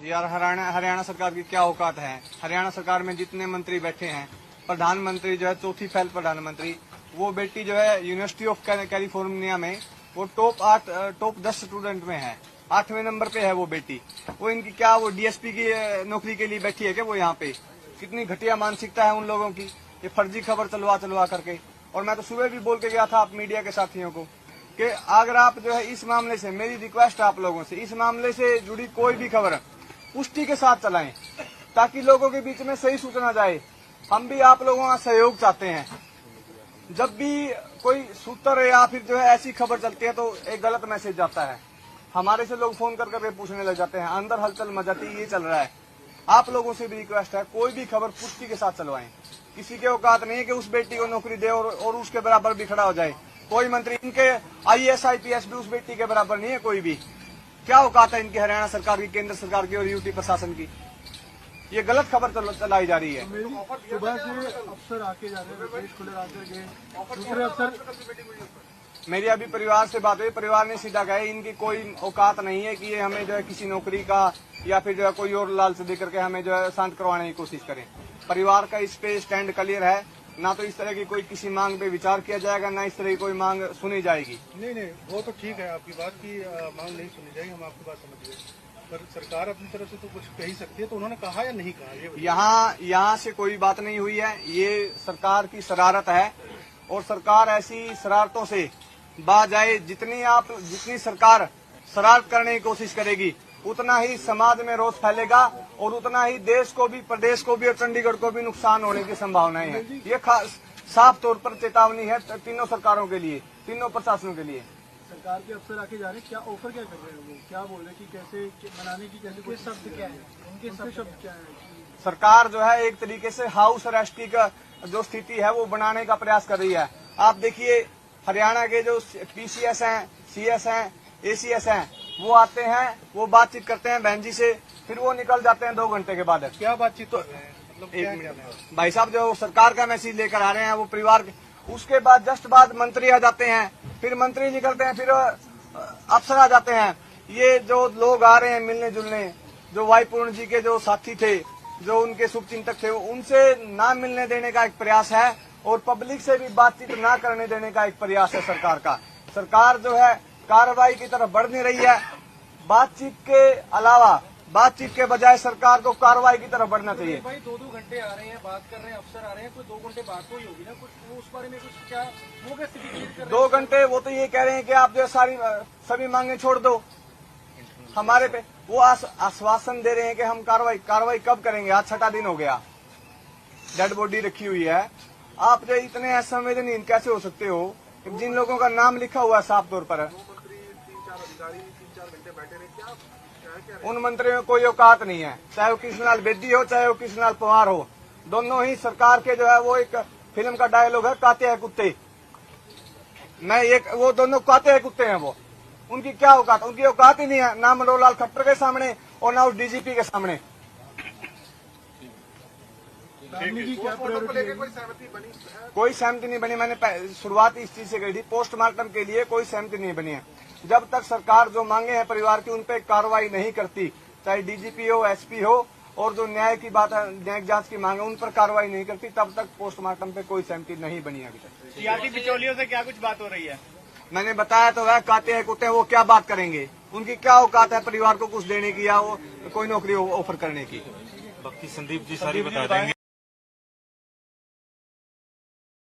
यार हरियाणा सरकार की क्या औकात है। हरियाणा सरकार में जितने मंत्री बैठे हैं, प्रधानमंत्री जो है चौथी फेल प्रधानमंत्री, वो बेटी जो है यूनिवर्सिटी ऑफ कैलिफोर्निया में वो टॉप 10 स्टूडेंट में है, 8वें नंबर पे है वो बेटी। वो इनकी क्या वो डीएसपी की नौकरी के लिए बैठी है क्या वो यहाँ पे? कितनी घटिया मानसिकता है उन लोगों की, ये फर्जी खबर चलवा करके। और मैं तो सुबह भी बोल के गया था आप मीडिया के साथियों को कि अगर आप जो है इस मामले से, मेरी रिक्वेस्ट है आप लोगों से, इस मामले से जुड़ी कोई भी खबर पुष्टि के साथ चलाएं ताकि लोगों के बीच में सही सूचना जाए। हम भी आप लोगों का सहयोग चाहते हैं। जब भी कोई सूत्र या फिर जो है ऐसी खबर चलती है तो एक गलत मैसेज जाता है, हमारे से लोग फोन कर पूछने लग जाते हैं, अंदर हलचल मच जाती है, ये चल रहा है। आप लोगों से भी रिक्वेस्ट है, कोई भी खबर पुष्टि के साथ चलवाएं। किसी के औकात नहीं है कि उस बेटी को नौकरी दे और उसके बराबर भी खड़ा हो जाए। कोई मंत्री, इनके IAS IPS भी उस बेटी के बराबर नहीं है कोई भी। क्या औकात है इनकी हरियाणा सरकार की, केंद्र सरकार की और यूटी प्रशासन की? ये गलत खबर चलाई जा रही है। सुबह से अफसर आके जा रहे हैं, खुले रास्ते के दूसरे अफसर। मेरी अभी परिवार से बात हुई, परिवार ने सीधा कहा इनकी कोई औकात नहीं है कि ये हमें जो है किसी नौकरी का या फिर जो है कोई और लालच दे करके हमें जो है शांत करवाने की कोशिश करें। परिवार का इस पे स्टैंड क्लियर है, ना तो इस तरह की कोई किसी मांग पे विचार किया जाएगा, ना इस तरह की कोई मांग सुनी जाएगी। नहीं, वो तो ठीक है, आपकी बात की मांग नहीं सुनी जाएगी, हम आपकी बात समझ गए। पर सरकार अपनी तरफ से तो कुछ कह ही सकती है, तो उन्होंने कहा या नहीं कहा? यहाँ से कोई बात नहीं हुई है, ये सरकार की शरारत है और सरकार ऐसी शरारतों से बाज आए। जितनी सरकार शरारत करने की कोशिश करेगी उतना ही समाज में रोष फैलेगा और उतना ही देश को भी, प्रदेश को भी और चंडीगढ़ को भी नुकसान होने की संभावनाएं हैं। ये साफ तौर पर चेतावनी है तीनों सरकारों के लिए, तीनों प्रशासनों के लिए। सरकार के अफसर आके जा रहे हैं, क्या ऑफर क्या कर रहे हैं वो, क्या बोल रहे हैं कि कैसे बनाने की, कैसे शब्द क्या है, उनके शब्द क्या है? सरकार जो है एक तरीके से हाउस अरेस्ट का जो स्थिति है वो बनाने का प्रयास कर रही है। आप देखिए हरियाणा के जो PCS हैं, CS हैं, ACS हैं, वो आते हैं, वो बातचीत करते हैं बहन जी से, फिर वो निकल जाते हैं 2 घंटे के बाद। क्या बातचीत कर रहे हैं? मतलब एक मिनट भाई साहब, जो सरकार का मैसेज लेकर आ रहे हैं वो परिवार के, उसके बाद जस्ट बाद मंत्री आ जाते हैं, फिर मंत्री निकलते हैं, फिर अफसर आ जाते हैं। ये जो लोग आ रहे हैं मिलने जुलने, जो वाई पूर्ण जी के जो साथी थे, जो उनके शुभचिंतक थे, उनसे ना मिलने देने का एक प्रयास है और पब्लिक से भी बातचीत ना करने देने का एक प्रयास है सरकार का। सरकार जो है कार्रवाई की तरफ बढ़ नहीं रही है। बातचीत के अलावा, बातचीत के बजाय सरकार को कार्रवाई की तरफ बढ़ना चाहिए। भाई 2-2 घंटे आ रहे हैं, बात कर रहे हैं, अफसर आ रहे हैं, कोई 2 घंटे बात तो ही होगी ना, कुछ उस बारे में कुछ क्या वो कैसे कर रहे हैं? 2 घंटे वो तो ये कह रहे हैं कि आप जो सभी मांगे छोड़ दो हमारे पे। वो आश्वासन दे रहे हैं कि हम कार्रवाई कब करेंगे। आज 6ठा दिन हो गया, डेड बॉडी रखी हुई है। आप जो इतने असंवेदनहीन कैसे हो सकते हो? जिन लोगों का नाम लिखा हुआ है साफ तौर पर, 3-4 घंटे बैठे रहे, क्या उन मंत्रियों में कोई औकात नहीं है, चाहे वो कृष्णलाल बेदी हो, चाहे वो कृष्णलाल पंवार हो। दोनों ही सरकार के जो है वो एक फिल्म का डायलॉग है, काते हैं कुत्ते। वो दोनों काते हैं कुत्ते हैं। वो उनकी क्या औकात? उनकी औकात ही नहीं है, ना मनोहर लाल खट्टर के सामने और ना उस DGP के सामने। कोई सहमति नहीं बनी। मैंने शुरुआत इस चीज से कही थी, पोस्टमार्टम के लिए कोई सहमति नहीं बनी है। जब तक सरकार जो मांगे हैं परिवार की उन पे कार्रवाई नहीं करती, चाहे DGP हो, SP हो, और जो न्याय की बात है, न्यायिक जांच की मांग है, उन पर कार्रवाई नहीं करती, तब तक पोस्टमार्टम पे कोई सहमति नहीं बनी अभी तक। सियासी बिचौलियों से क्या कुछ बात हो रही है? मैंने बताया तो वह काते हैं कुत्ते हैं, वो क्या बात करेंगे? उनकी क्या औकात है परिवार को कुछ देने की या वो कोई नौकरी ऑफर करने की? बाकी संदीप जी सारी बता देंगे।